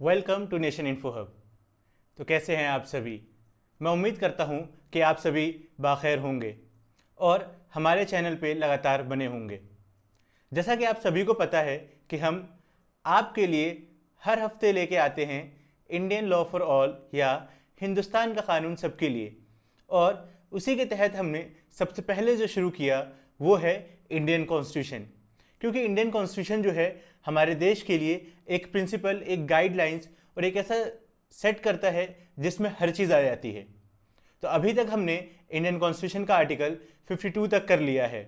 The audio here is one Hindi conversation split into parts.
Welcome to nation info hub. तो कैसे हैं आप सभी? मैं उम्मीद करता हूं कि आप सभी बाखैर होंगे और हमारे चैनल पे लगातार बने होंगे। जैसा कि आप सभी को पता है कि हम आपके लिए हर हफ्ते लेके आते हैं इंडियन लॉ फॉर ऑल या हिंदुस्तान का कानून सबके लिए, और उसी के तहत हमने सबसे पहले जो शुरू किया वो है इंडियन कॉन्स्टिट्यूशन। क्योंकि इंडियन कॉन्स्टिट्यूशन जो है हमारे देश के लिए एक प्रिंसिपल, एक गाइडलाइंस और एक ऐसा सेट करता है जिसमें हर चीज़ आ जाती है। तो अभी तक हमने इंडियन कॉन्स्टिट्यूशन का आर्टिकल 52 तक कर लिया है।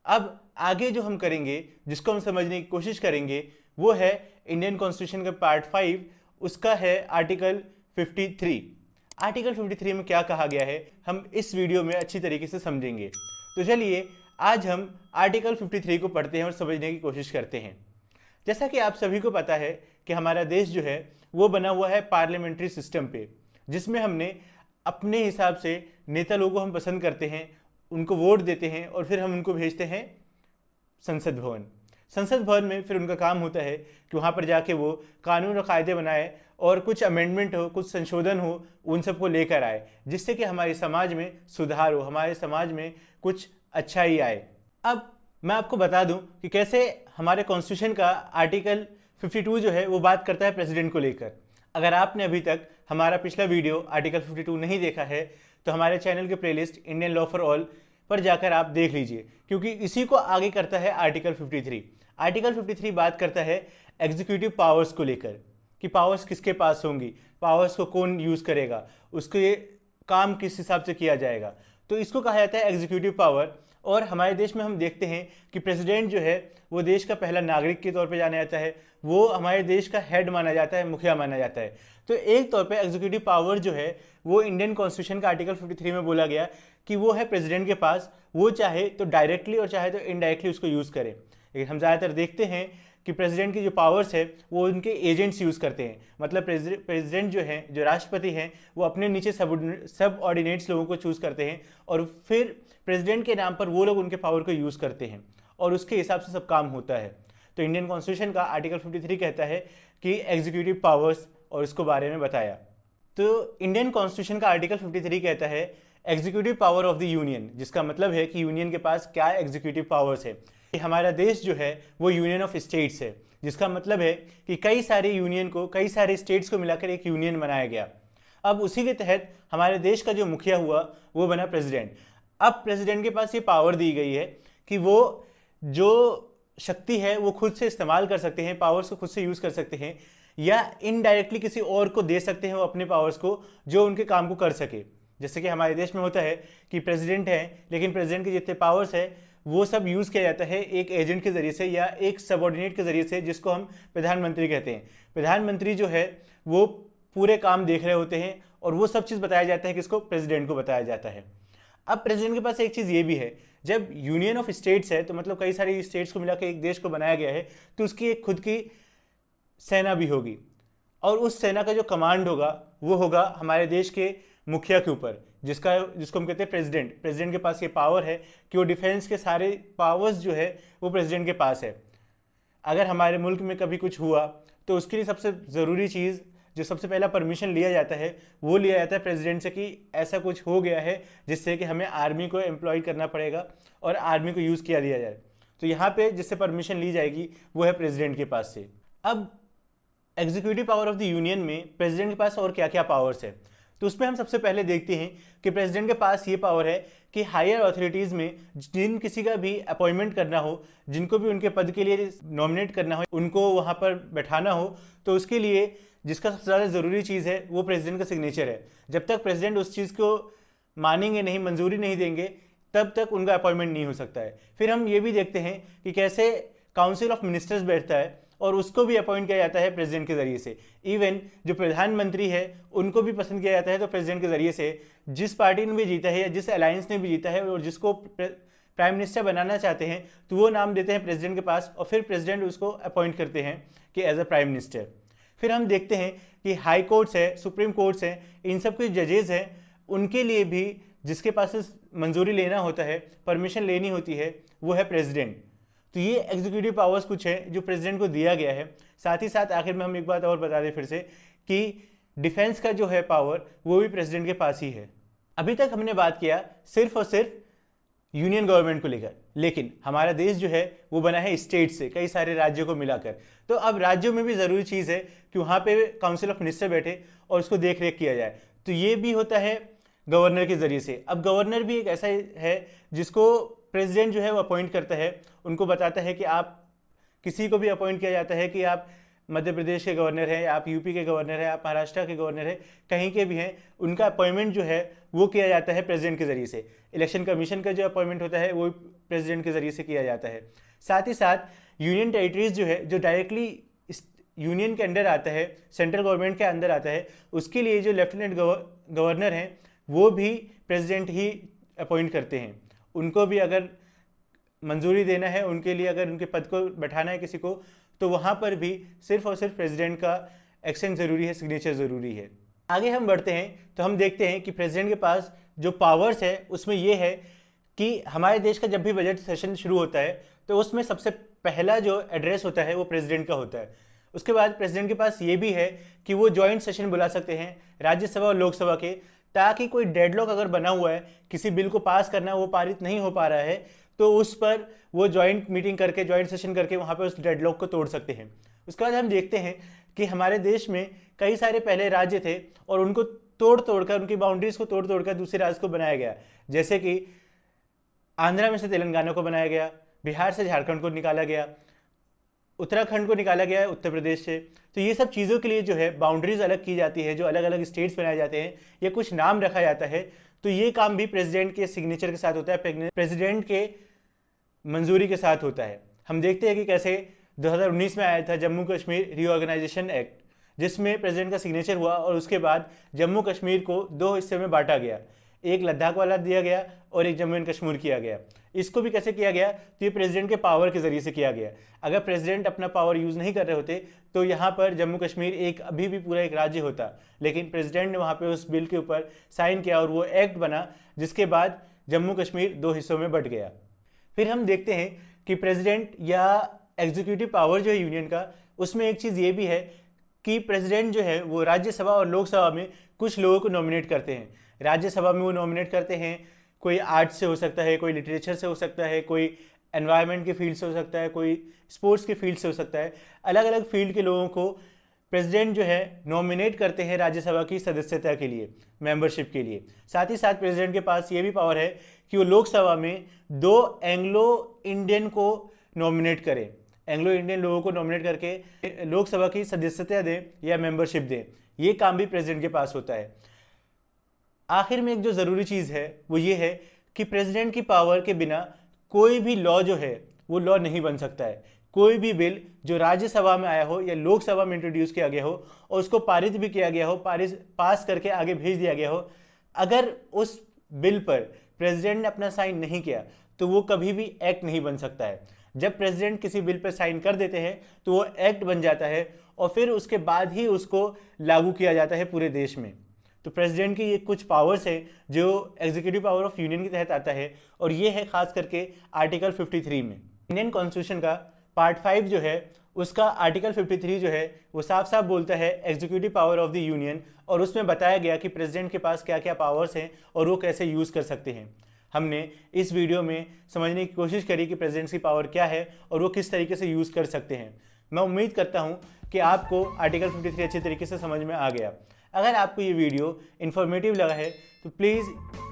अब आगे जो हम करेंगे, जिसको हम समझने की कोशिश करेंगे, वो है इंडियन कॉन्स्टिट्यूशन का पार्ट 5, उसका है आर्टिकल 53। आर्टिकल 53 में क्या कहा गया है हम इस वीडियो में अच्छी तरीके से समझेंगे। तो चलिए आज हम आर्टिकल 53 को पढ़ते हैं और समझने की कोशिश करते हैं। जैसा कि आप सभी को पता है कि हमारा देश जो है वो बना हुआ है पार्लियामेंट्री सिस्टम पे, जिसमें हमने अपने हिसाब से नेता लोगों को हम पसंद करते हैं, उनको वोट देते हैं और फिर हम उनको भेजते हैं संसद भवन। संसद भवन में फिर उनका काम होता है कि वहाँ पर जाके वो कानून और कायदे बनाए और कुछ अमेंडमेंट हो, कुछ संशोधन हो, उन सबको लेकर आए, जिससे कि हमारे समाज में सुधार हो, हमारे समाज में कुछ अच्छाई आए। अब मैं आपको बता दूं कि कैसे हमारे कॉन्स्टिट्यूशन का आर्टिकल 52 जो है वो बात करता है प्रेसिडेंट को लेकर। अगर आपने अभी तक हमारा पिछला वीडियो आर्टिकल 52 नहीं देखा है तो हमारे चैनल के playlist Indian law for all पर जाकर आप देख लीजिए, क्योंकि इसी को आगे करता है आर्टिकल 53। आर्टिकल 53 बात करता है एग्जीक्यूटिव पावर्स को लेकर कि पावर्स किसके पास होंगी, पावर्स को कौन यूज़ करेगा, उसके काम किस हिसाब से किया जाएगा। तो इसको कहा जाता है एग्जीक्यूटिव पावर। और हमारे देश में हम देखते हैं कि प्रेसिडेंट जो है वो देश का पहला नागरिक के तौर पे जाना जाता है, वो हमारे देश का हेड माना जाता है, मुखिया माना जाता है। तो एक तौर पे एग्जीक्यूटिव पावर जो है वो इंडियन कॉन्स्टिट्यूशन का आर्टिकल 53 में बोला गया कि वो है प्रेसिडेंट के पास, वो चाहे तो डायरेक्टली और चाहे तो इनडायरेक्टली उसको यूज़ करे। लेकिन हम ज़्यादातर देखते हैं कि प्रेसिडेंट की जो पावर्स है वो उनके एजेंट्स यूज़ करते हैं। मतलब प्रेसिडेंट जो है, जो राष्ट्रपति हैं, वो अपने नीचे सब ऑर्डिनेट्स लोगों को चूज़ करते हैं और फिर प्रेसिडेंट के नाम पर वो लोग उनके पावर को यूज़ करते हैं और उसके हिसाब से सब काम होता है। तो इंडियन कॉन्स्टिट्यूशन का आर्टिकल 53 कहता है कि एग्जीक्यूटिव पावर्स, और इसको बारे में बताया। तो इंडियन कॉन्स्टिट्यूशन का आर्टिकल 53 कहता है executive power of the union, जिसका मतलब है कि यूनियन के पास क्या एग्जीक्यूटिव पावर्स है। हमारा देश जो है वो यूनियन ऑफ स्टेट्स है, जिसका मतलब है कि कई सारे यूनियन को, कई सारे स्टेट्स को मिलाकर एक यूनियन बनाया गया। अब उसी के तहत हमारे देश का जो मुखिया हुआ वो बना प्रेसिडेंट। अब प्रेसिडेंट के पास ये पावर दी गई है कि वो जो शक्ति है वो खुद से इस्तेमाल कर सकते हैं, पावर्स को खुद से यूज़ कर सकते हैं, या इनडायरेक्टली किसी और को दे सकते हैं वो अपने पावर्स को, जो उनके काम को कर सके। जैसे कि हमारे देश में होता है कि प्रेसिडेंट है, लेकिन प्रेसिडेंट के जितने पावर्स है वो सब यूज़ किया जाता है एक एजेंट के ज़रिए से या एक सबऑर्डिनेट के ज़रिए से, जिसको हम प्रधानमंत्री कहते हैं। प्रधानमंत्री जो है वो पूरे काम देख रहे होते हैं और वो सब चीज़ बताया जाता है किसको, प्रेसिडेंट को बताया जाता है। अब प्रेसिडेंट के पास एक चीज़ ये भी है, जब यूनियन ऑफ स्टेट्स है तो मतलब कई सारी स्टेट्स को मिलाकर एक देश को बनाया गया है, तो उसकी एक खुद की सेना भी होगी और उस सेना का जो कमांड होगा वो होगा हमारे देश के मुखिया के ऊपर, जिसको हम कहते हैं प्रेसिडेंट। प्रेसिडेंट के पास ये पावर है कि वो डिफेंस के सारे पावर्स जो है वो प्रेसिडेंट के पास है। अगर हमारे मुल्क में कभी कुछ हुआ तो उसके लिए सबसे ज़रूरी चीज़, जो सबसे पहला परमिशन लिया जाता है, वो लिया जाता है प्रेसिडेंट से कि ऐसा कुछ हो गया है जिससे कि हमें आर्मी को एम्प्लॉय करना पड़ेगा और आर्मी को यूज़ किया दिया जाए। तो यहाँ पे जिससे परमिशन ली जाएगी वो है प्रेसिडेंट के पास से। अब executive power of the union में प्रेसिडेंट के पास और क्या क्या पावर्स है, तो उसमें हम सबसे पहले देखते हैं कि प्रेसिडेंट के पास ये पावर है कि हायर अथॉरिटीज़ में जिन किसी का भी अपॉइंटमेंट करना हो, जिनको भी उनके पद के लिए नॉमिनेट करना हो, उनको वहाँ पर बैठाना हो, तो उसके लिए जिसका सबसे ज़्यादा ज़रूरी चीज़ है वो प्रेसिडेंट का सिग्नेचर है। जब तक प्रेसिडेंट उस चीज़ को मानेंगे नहीं, मंजूरी नहीं देंगे, तब तक उनका अपॉइंटमेंट नहीं हो सकता है। फिर हम ये भी देखते हैं कि कैसे काउंसिल ऑफ मिनिस्टर्स बैठता है और उसको भी अपॉइंट किया जाता है प्रेसिडेंट के ज़रिए से। इवन जो प्रधानमंत्री है उनको भी पसंद किया जाता है तो प्रेसिडेंट के ज़रिए से। जिस पार्टी ने भी जीता है या जिस अलायंस ने भी जीता है और जिसको प्राइम मिनिस्टर बनाना चाहते हैं तो वो नाम देते हैं प्रेसिडेंट के पास और फिर प्रेसिडेंट उसको अपॉइंट करते हैं कि एज अ प्राइम मिनिस्टर। फिर हम देखते हैं कि हाई कोर्ट्स है, सुप्रीम कोर्ट्स हैं, इन सब के जजेस हैं, उनके लिए भी जिसके पास मंजूरी लेना होता है, परमिशन लेनी होती है, वो है प्रेसिडेंट। तो ये एग्जीक्यूटिव पावर्स कुछ है जो प्रेसिडेंट को दिया गया है। साथ ही साथ आखिर में हम एक बात और बता दें फिर से कि डिफेंस का जो है पावर वो भी प्रेसिडेंट के पास ही है। अभी तक हमने बात किया सिर्फ और सिर्फ यूनियन गवर्नमेंट को लेकर, लेकिन हमारा देश जो है वो बना है स्टेट से, कई सारे राज्यों को मिलाकर। तो अब राज्यों में भी ज़रूरी चीज़ है कि वहाँ पे काउंसिल ऑफ मिनिस्टर बैठे और उसको देख रेख किया जाए। तो ये भी होता है गवर्नर के ज़रिए से। अब गवर्नर भी एक ऐसा है जिसको प्रेसिडेंट जो है वो अपॉइंट करता है, उनको बताता है कि आप किसी को भी अपॉइंट किया जाता है कि आप मध्य प्रदेश के गवर्नर हैं, आप यूपी के गवर्नर हैं, आप महाराष्ट्र के गवर्नर हैं, कहीं के भी हैं, उनका अपॉइंटमेंट जो है वो किया जाता है प्रेसिडेंट के ज़रिए से। इलेक्शन कमीशन का जो अपॉइंटमेंट होता है वो प्रेसिडेंट के ज़रिए से किया जाता है। साथ ही साथ यूनियन टेरिटरीज जो है, जो डायरेक्टली यूनियन के अंडर आता है, सेंट्रल गवर्नमेंट के अंदर आता है, उसके लिए जो लेफ्टिनेंट गवर्नर हैं वो भी प्रेसिडेंट ही अपॉइंट करते हैं। उनको भी अगर मंजूरी देना है, उनके लिए अगर उनके पद को बैठाना है किसी को, तो वहाँ पर भी सिर्फ और सिर्फ प्रेसिडेंट का एक्शन ज़रूरी है, सिग्नेचर ज़रूरी है। आगे हम बढ़ते हैं तो हम देखते हैं कि प्रेसिडेंट के पास जो पावर्स है उसमें ये है कि हमारे देश का जब भी बजट सेशन शुरू होता है तो उसमें सबसे पहला जो एड्रेस होता है वो प्रेसिडेंट का होता है। उसके बाद प्रेसिडेंट के पास ये भी है कि वो जॉइंट सेशन बुला सकते हैं राज्यसभा और लोकसभा के, ताकि कोई डेडलॉक अगर बना हुआ है, किसी बिल को पास करना वो पारित नहीं हो पा रहा है, तो उस पर वो जॉइंट मीटिंग करके, जॉइंट सेशन करके वहाँ पे उस डेडलॉक को तोड़ सकते हैं। उसके बाद हम देखते हैं कि हमारे देश में कई सारे पहले राज्य थे और उनको तोड़ तोड़कर, उनकी बाउंड्रीज को तोड़ तोड़कर दूसरे राज्य को बनाया गया। जैसे कि आंध्रा में से तेलंगाना को बनाया गया, बिहार से झारखंड को निकाला गया, उत्तराखंड को निकाला गया है उत्तर प्रदेश से। तो ये सब चीज़ों के लिए जो है बाउंड्रीज अलग की जाती है, जो अलग अलग स्टेट्स बनाए जाते हैं, या कुछ नाम रखा जाता है। तो ये काम भी प्रेसिडेंट के सिग्नेचर के साथ होता है, प्रेसिडेंट के मंजूरी के साथ होता है। हम देखते हैं कि कैसे 2019 में आया था जम्मू कश्मीर रीऑर्गेनाइजेशन एक्ट, जिसमें प्रेसिडेंट का सिग्नेचर हुआ और उसके बाद जम्मू कश्मीर को 2 हिस्से में बांटा गया, एक लद्दाख वाला दिया गया और एक जम्मू एंड कश्मीर किया गया। इसको भी कैसे किया गया, तो ये प्रेसिडेंट के पावर के जरिए से किया गया। अगर प्रेसिडेंट अपना पावर यूज़ नहीं कर रहे होते तो यहाँ पर जम्मू कश्मीर एक अभी भी पूरा एक राज्य होता, लेकिन प्रेसिडेंट ने वहाँ पे उस बिल के ऊपर साइन किया और वो एक्ट बना, जिसके बाद जम्मू कश्मीर 2 हिस्सों में बंट गया। फिर हम देखते हैं कि प्रेसिडेंट या एग्जीक्यूटिव पावर जो है यूनियन का, उसमें एक चीज़ ये भी है कि प्रेसिडेंट जो है वो राज्यसभा और लोकसभा में कुछ लोगों को नॉमिनेट करते हैं। राज्यसभा में वो नॉमिनेट करते हैं, कोई आर्ट से हो सकता है, कोई लिटरेचर से हो सकता है, कोई एनवायरनमेंट के फील्ड से हो सकता है, कोई स्पोर्ट्स के फील्ड से हो सकता है। अलग अलग फील्ड के लोगों को प्रेसिडेंट जो है नॉमिनेट करते हैं राज्यसभा की सदस्यता के लिए, मेंबरशिप के लिए। साथ ही साथ प्रेसिडेंट के पास ये भी पावर है कि वो लोकसभा में 2 एंग्लो इंडियन को नॉमिनेट करें, एंग्लो इंडियन लोगों को नॉमिनेट करके लोकसभा की सदस्यता दें या मेंबरशिप दें। ये काम भी प्रेसिडेंट के पास होता है। आखिर में एक जो ज़रूरी चीज़ है वो ये है कि प्रेसिडेंट की पावर के बिना कोई भी लॉ जो है वो लॉ नहीं बन सकता है। कोई भी बिल जो राज्यसभा में आया हो या लोकसभा में इंट्रोड्यूस किया गया हो और उसको पारित भी किया गया हो, पास करके आगे भेज दिया गया हो, अगर उस बिल पर प्रेसिडेंट ने अपना साइन नहीं किया तो वो कभी भी एक्ट नहीं बन सकता है। जब प्रेसिडेंट किसी बिल पर साइन कर देते हैं तो वो एक्ट बन जाता है और फिर उसके बाद ही उसको लागू किया जाता है पूरे देश में। तो प्रेसिडेंट की ये कुछ पावर्स हैं जो एग्जीक्यूटिव पावर ऑफ यूनियन के तहत आता है, और ये है खास करके आर्टिकल 53 में। इंडियन कॉन्स्टिट्यूशन का पार्ट 5 जो है उसका आर्टिकल 53 जो है वो साफ साफ बोलता है executive power of the union, और उसमें बताया गया कि प्रेसिडेंट के पास क्या क्या पावर्स हैं और वो कैसे यूज़ कर सकते हैं। हमने इस वीडियो में समझने की कोशिश करी कि प्रेसिडेंट की पावर क्या है और वो किस तरीके से यूज़ कर सकते हैं। मैं उम्मीद करता हूँ कि आपको आर्टिकल 53 अच्छे तरीके से समझ में आ गया। अगर आपको ये वीडियो इन्फॉर्मेटिव लगा है तो प्लीज़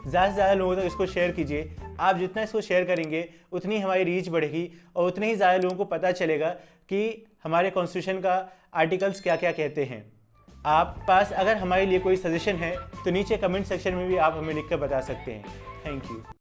ज़्यादा से ज़्यादा लोगों तक इसको शेयर कीजिए। आप जितना इसको शेयर करेंगे उतनी हमारी रीच बढ़ेगी और उतने ही ज़्यादा लोगों को पता चलेगा कि हमारे कॉन्स्टिट्यूशन का आर्टिकल्स क्या क्या कहते हैं। आप पास अगर हमारे लिए कोई सजेशन है तो नीचे कमेंट सेक्शन में भी आप हमें लिख कर बता सकते हैं। Thank you.